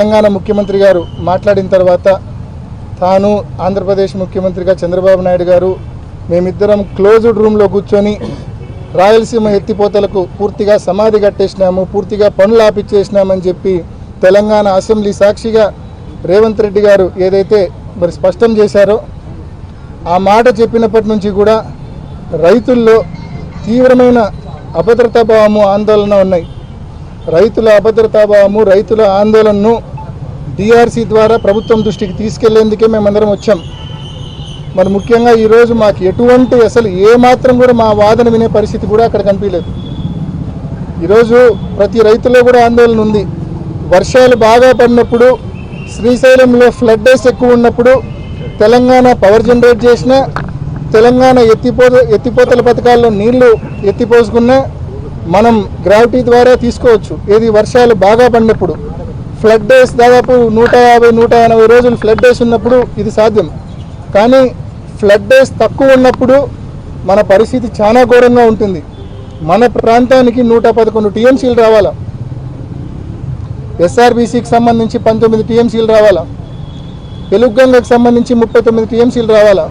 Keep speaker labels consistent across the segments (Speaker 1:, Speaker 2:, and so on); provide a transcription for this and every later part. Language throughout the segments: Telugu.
Speaker 1: తెలంగాణ ముఖ్యమంత్రి గారు మాట్లాడిన తర్వాత తాను ఆంధ్రప్రదేశ్ ముఖ్యమంత్రిగా చంద్రబాబు నాయుడు గారు మేమిద్దరం క్లోజ్డ్ రూమ్లో కూర్చొని రాయలసీమ ఎత్తిపోతలకు పూర్తిగా సమాధి కట్టేసినాము, పూర్తిగా పనులు ఆపిచ్చేసినామని చెప్పి తెలంగాణ అసెంబ్లీ సాక్షిగా రేవంత్ రెడ్డి గారు ఏదైతే మరి స్పష్టం చేశారో ఆ మాట చెప్పినప్పటి నుంచి కూడా రైతుల్లో తీవ్రమైన అభద్రతాభావము ఆందోళన ఉన్నాయి. రైతుల అభద్రతాభావము, రైతుల ఆందోళనను డిఆర్సీ ద్వారా ప్రభుత్వం దృష్టికి తీసుకెళ్లేందుకే మేమందరం వచ్చాం. మరి ముఖ్యంగా ఈరోజు మాకు ఎటువంటి అసలు ఏమాత్రం కూడా మా వాదన వినే పరిస్థితి కూడా అక్కడ కనిపించలేదు. ఈరోజు ప్రతి రైతులో కూడా ఆందోళన ఉంది. వర్షాలు బాగా పడినప్పుడు, శ్రీశైలంలో ఫ్లడ్ డేస్ ఎక్కువ ఉన్నప్పుడు తెలంగాణ పవర్ జనరేట్ చేసిన, తెలంగాణ ఎత్తిపోతల పథకాల్లో నీళ్లు ఎత్తిపోసుకున్నా మనం గ్రావిటీ ద్వారా తీసుకోవచ్చు. ఏది వర్షాలు బాగా పడినప్పుడు ఫ్లడ్ డేస్ దాదాపు 150-180 రోజులు ఫ్లడ్ డేస్ ఉన్నప్పుడు ఇది సాధ్యం. కానీ ఫ్లడ్ డేస్ తక్కువ ఉన్నప్పుడు మన పరిస్థితి చాలా ఘోరంగా ఉంటుంది. మన ప్రాంతానికి 111 టీఎంసీలు రావాలా, ఎస్ఆర్బీసీకి సంబంధించి 19 టీఎంసీలు రావాలా, తెలుగుగంగకు సంబంధించి 39 టీఎంసీలు రావాలా,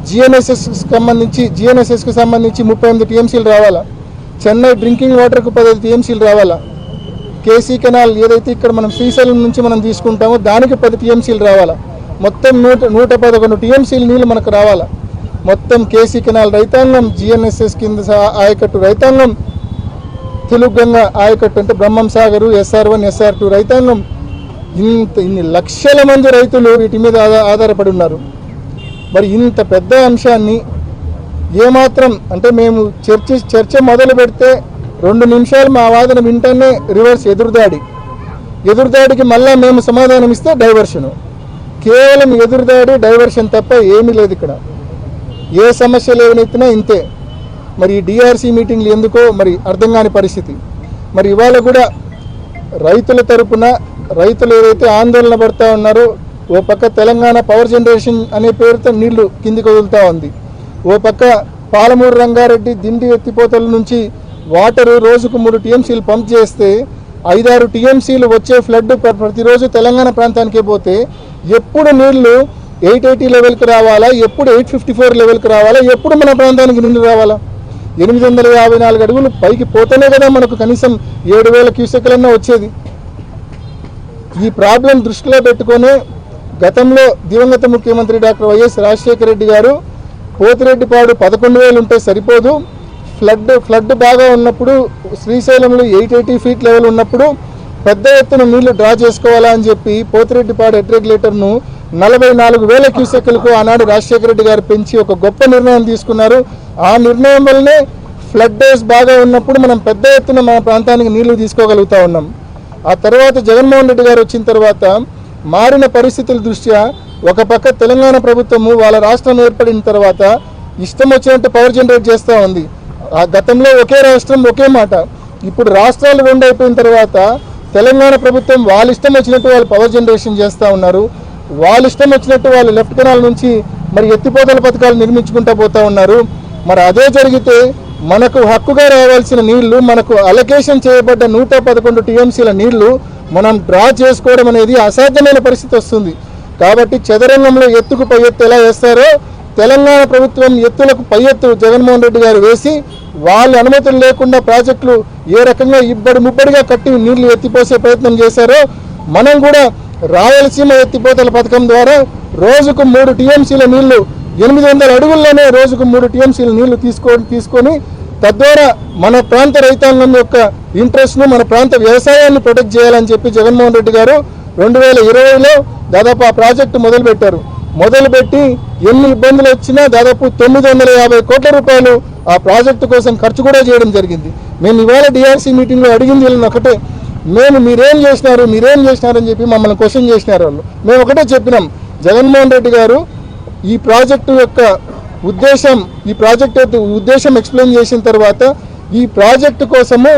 Speaker 1: జిఎన్ఎస్ఎస్కి సంబంధించి 38 టీఎంసీలు రావాలా, చెన్నై డ్రింకింగ్ వాటర్కు 15 టీఎంసీలు రావాలా, కేసీ కెనాల్ ఏదైతే ఇక్కడ మనం శ్రీశైలం నుంచి మనం తీసుకుంటామో దానికి 10 టీఎంసీలు రావాలా, మొత్తం 111 టీఎంసీలు నీళ్ళు మనకు రావాలా. మొత్తం కేసీ కెనాల్ రైతాంగం, జిఎన్ఎస్ఎస్ కింద ఆయకట్టు రైతాంగం, తెలుగుగంగ ఆయకట్టు అంటే బ్రహ్మం సాగరు, SR1, SR2 రైతాంగం, ఇన్ని లక్షల మంది రైతులు వీటి మీద ఆధారపడి ఉన్నారు. మరి ఇంత పెద్ద అంశాన్ని ఏమాత్రం అంటే మేము చర్చ మొదలు పెడితే 2 నిమిషాలు మా వాదన వింటనే రివర్స్ ఎదురుదాడికి మళ్ళా మేము సమాధానం ఇస్తే డైవర్షను. కేవలం ఎదురుదాడి, డైవర్షన్ తప్ప ఏమీ లేదు ఇక్కడ. ఏ సమస్యలు ఏవనెత్తినా ఇంతే. మరి ఈ డిఆర్సీ మీటింగ్లు ఎందుకో మరి అర్థం కాని పరిస్థితి. మరి ఇవాళ కూడా రైతుల తరపున రైతులు ఏదైతే ఆందోళన పడుతూ ఉన్నారో, ఓ పక్క తెలంగాణ పవర్ జనరేషన్ అనే పేరుతో నీళ్లు కిందికి వదులుతూ ఉంది, ఓ పక్క పాలమూరు రంగారెడ్డి దిండి ఎత్తిపోతల నుంచి వాటరు రోజుకు 3 టీఎంసీలు పంప్ చేస్తే 5-6 టీఎంసీలు వచ్చే ఫ్లడ్ ప్రతిరోజు తెలంగాణ ప్రాంతానికే పోతే ఎప్పుడు నీళ్లు 880 లెవెల్కి రావాలా, ఎప్పుడు 854 లెవెల్కి రావాలా, ఎప్పుడు మన ప్రాంతానికి నీళ్లు రావాలా? 854 అడుగులు పైకి పోతేనే కదా మనకు కనీసం 7000 క్యూసెక్లన్నా వచ్చేది. ఈ ప్రాబ్లం దృష్టిలో పెట్టుకొని గతంలో దివంగత ముఖ్యమంత్రి డాక్టర్ వైఎస్ రాజశేఖర రెడ్డి గారు పోతిరెడ్డిపాడు 11,000 ఉంటే సరిపోదు, ఫ్లడ్ బాగా ఉన్నప్పుడు శ్రీశైలంలో 880 ఫీట్ లెవెల్ ఉన్నప్పుడు పెద్ద ఎత్తున నీళ్లు డ్రా చేసుకోవాలా అని చెప్పి పోతిరెడ్డిపాడు హెడ్ రెగ్యులేటర్ను 44,000 క్యూసెక్లకు ఆనాడు రాజశేఖర రెడ్డి గారు పెంచి ఒక గొప్ప నిర్ణయం తీసుకున్నారు. ఆ నిర్ణయం వల్లనే ఫ్లడ్ డేస్ బాగా ఉన్నప్పుడు మనం పెద్ద ఎత్తున మన ప్రాంతానికి నీళ్లు తీసుకోగలుగుతూ ఉన్నాం. ఆ తర్వాత జగన్మోహన్ రెడ్డి గారు వచ్చిన తర్వాత మారిన పరిస్థితుల దృష్ట్యా ఒక పక్క తెలంగాణ ప్రభుత్వము వాళ్ళ రాష్ట్రం ఏర్పడిన తర్వాత ఇష్టం వచ్చినట్టు పవర్ జనరేట్ చేస్తూ ఉంది. ఆ గతంలో ఒకే రాష్ట్రం ఒకే మాట, ఇప్పుడు రాష్ట్రాలు 2 అయిపోయిన తర్వాత తెలంగాణ ప్రభుత్వం వాళ్ళ ఇష్టం వచ్చినట్టు వాళ్ళు పవర్ జనరేషన్ చేస్తూ ఉన్నారు. వాళ్ళ ఇష్టం వచ్చినట్టు వాళ్ళు లెఫ్ట్ కెనాల్ నుంచి మరి ఎత్తిపోతల పథకాలు నిర్మించుకుంటూ పోతూ ఉన్నారు. మరి అదే జరిగితే మనకు హక్కుగా రావాల్సిన నీళ్లు, మనకు అలొకేషన్ చేయబడ్డ 111 టీఎంసీల నీళ్లు మనం డ్రా చేసుకోవడం అనేది అసాధ్యమైన పరిస్థితి వస్తుంది. కాబట్టి చదరంగంలో ఎత్తుకు పై ఎత్తు ఎలా వేస్తారో తెలంగాణ ప్రభుత్వం ఎత్తులకు పై ఎత్తు జగన్మోహన్ రెడ్డి గారు వేసి వాళ్ళ అనుమతులు లేకుండా ప్రాజెక్టులు ఏ రకంగా ముబ్బడిగా కట్టి నీళ్లు ఎత్తిపోసే ప్రయత్నం చేశారో మనం కూడా రాయలసీమ ఎత్తిపోతల పథకం ద్వారా రోజుకు 3 టీఎంసీల నీళ్లు 800 అడుగుల్లోనే రోజుకు 3 టీఎంసీల నీళ్లు తీసుకొని తద్వారా మన ప్రాంత రైతాంగం యొక్క ఇంట్రెస్ట్ను, మన ప్రాంత వ్యవసాయాన్ని ప్రొటెక్ట్ చేయాలని చెప్పి జగన్మోహన్ రెడ్డి గారు 2020లో దాదాపు ఆ ప్రాజెక్టు మొదలుపెట్టి ఎన్ని ఇబ్బందులు వచ్చినా దాదాపు 950 కోట్ల రూపాయలు ఆ ప్రాజెక్టు కోసం ఖర్చు కూడా చేయడం జరిగింది. మేము ఇవాళ డిఆర్సీ మీటింగ్లో అడిగింది వీళ్ళని ఒకటే, మీరేం చేసినారని చెప్పి మమ్మల్ని క్వశ్చన్ చేసినారు వాళ్ళు. మేము ఒకటే చెప్పినాం, జగన్మోహన్ రెడ్డి గారు ఈ ప్రాజెక్టు యొక్క ఉద్దేశం ఎక్స్ప్లెయిన్ చేసిన తర్వాత ఈ ప్రాజెక్టు కోసము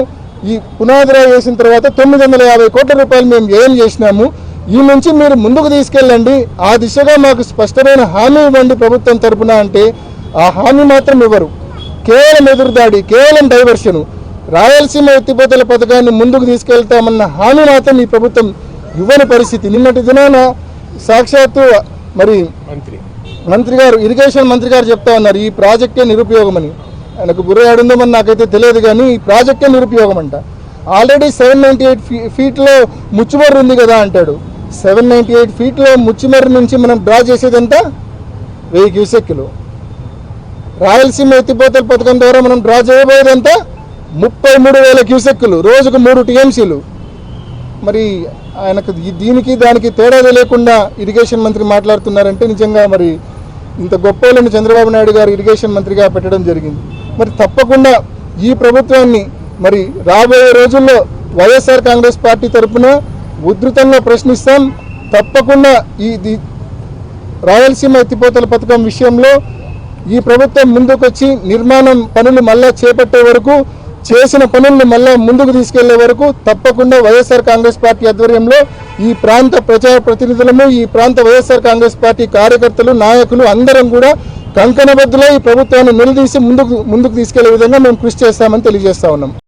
Speaker 1: ఈ పునాదిరా వేసిన తర్వాత 950 కోట్ల రూపాయలు మేము ఏం చేసినాము, ఈ నుంచి మీరు ముందుకు తీసుకెళ్ళండి, ఆ దిశగా మాకు స్పష్టమైన హామీ ఇవ్వండి ప్రభుత్వం తరపున అంటే ఆ హామీ మాత్రం ఇవ్వరు. కేవలం ఎదురుదాడి, కేవలం డైవర్షను. రాయలసీమ ఎత్తిపోతల పథకాన్ని ముందుకు తీసుకెళ్తామన్న హామీ మాత్రం ఈ ప్రభుత్వం ఇవ్వని పరిస్థితి. నిన్నటి దినాన సాక్షాత్తు మరి మంత్రి గారు, ఇరిగేషన్ మంత్రి గారు చెప్తా ఉన్నారు ఈ ప్రాజెక్టే నిరుపయోగమని. ఆయనకు బుర్ర ఆడుందో మరి నాకైతే తెలియదు, కానీ ఈ ప్రాజెక్టే నిరుపయోగం అంట. ఆల్రెడీ 798 ఫీట్లో ముచ్చుమర్రు ఉంది కదా అంటాడు. 798 ఫీట్లో ముచ్చుమర్రు నుంచి మనం డ్రా చేసేదంతా 1000 క్యూసెక్కులు. రాయలసీమ ఎత్తిపోతల పథకం ద్వారా మనం డ్రా చేయబోయేదంతా 33,000 క్యూసెక్కులు, రోజుకు 3 టీఎంసీలు. మరి ఆయనకు దీనికి దానికి తేడా లేకుండా ఇరిగేషన్ మంత్రి మాట్లాడుతున్నారంటే నిజంగా మరి ఇంత గొప్పలను చంద్రబాబు నాయుడు గారు ఇరిగేషన్ మంత్రిగా పెట్టడం జరిగింది. మరి తప్పకుండా ఈ ప్రభుత్వాన్ని మరి రాబోయే రోజుల్లో వైఎస్ఆర్ కాంగ్రెస్ పార్టీ తరఫున ఉధృతంగా ప్రశ్నిస్తాం. తప్పకుండా ఈ రాయలసీమ ఎత్తిపోతల పథకం విషయంలో ఈ ప్రభుత్వం ముందుకొచ్చి నిర్మాణం పనులు మళ్ళా చేపట్టే వరకు, చేసిన పనుల్ని మళ్ళా ముందుకు తీసుకెళ్లే వరకు తప్పకుండా వైఎస్ఆర్ కాంగ్రెస్ పార్టీ ఆధ్వర్యంలో ఈ ప్రాంత ప్రజా ప్రతినిధులము, ఈ ప్రాంత వైఎస్ఆర్ కాంగ్రెస్ పార్టీ కార్యకర్తలు, నాయకులు అందరం కూడా కంకణబద్దులో ఈ ప్రభుత్వాన్ని నిలదీసి ముందుకు తీసుకెళ్లే విధంగా మేము కృషి చేస్తామని తెలియజేస్తా ఉన్నాం.